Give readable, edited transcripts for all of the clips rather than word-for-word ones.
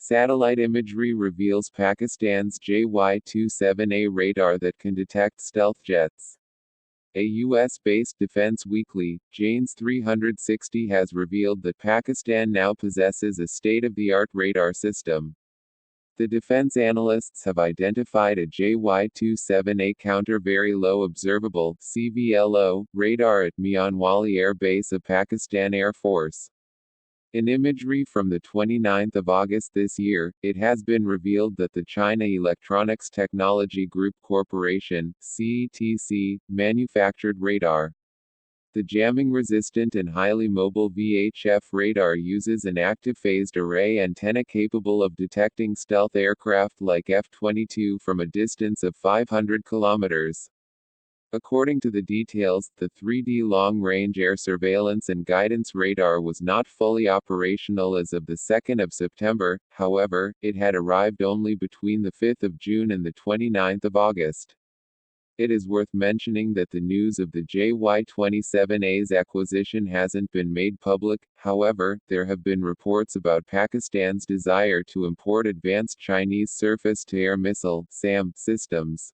Satellite imagery reveals Pakistan's JY-27A radar that can detect stealth jets. A U.S.-based Defense Weekly, Jane's 360 has revealed that Pakistan now possesses a state-of-the-art radar system. The defense analysts have identified a JY-27A Counter Very Low Observable (CVLO) radar at Mianwali Air Base of Pakistan Air Force. In imagery from the 29th of August this year, it has been revealed that the China Electronics Technology Group Corporation (CETC) manufactured radar. The jamming-resistant and highly mobile VHF radar uses an active phased array antenna capable of detecting stealth aircraft like F-22 from a distance of 500 kilometers. According to the details, the 3D long-range air surveillance and guidance radar was not fully operational as of the 2nd of September, however, it had arrived only between the 5th of June and the 29th of August. It is worth mentioning that the news of the JY-27A's acquisition hasn't been made public, however, there have been reports about Pakistan's desire to import advanced Chinese surface-to-air missile (SAM) systems.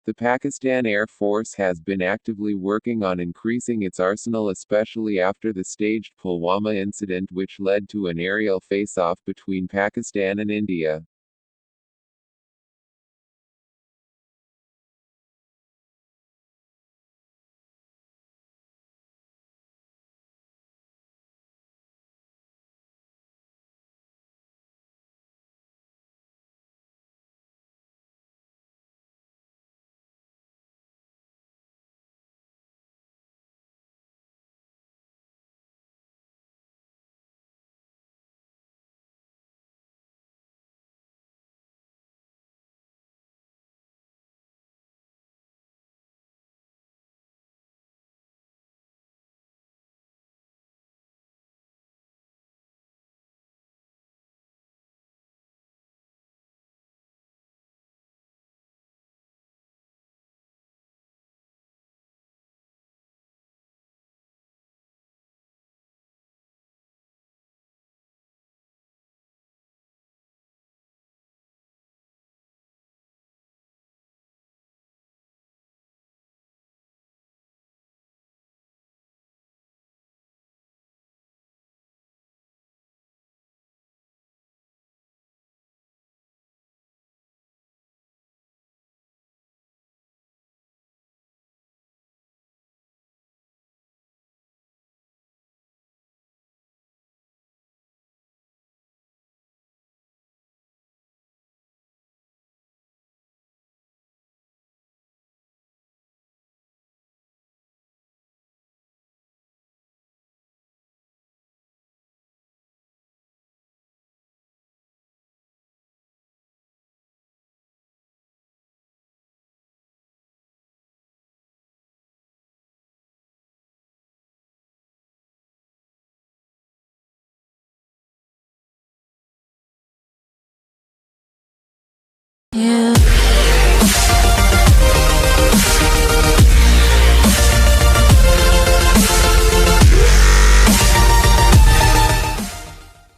The Pakistan Air Force has been actively working on increasing its arsenal, especially after the staged Pulwama incident which led to an aerial face-off between Pakistan and India. Yeah.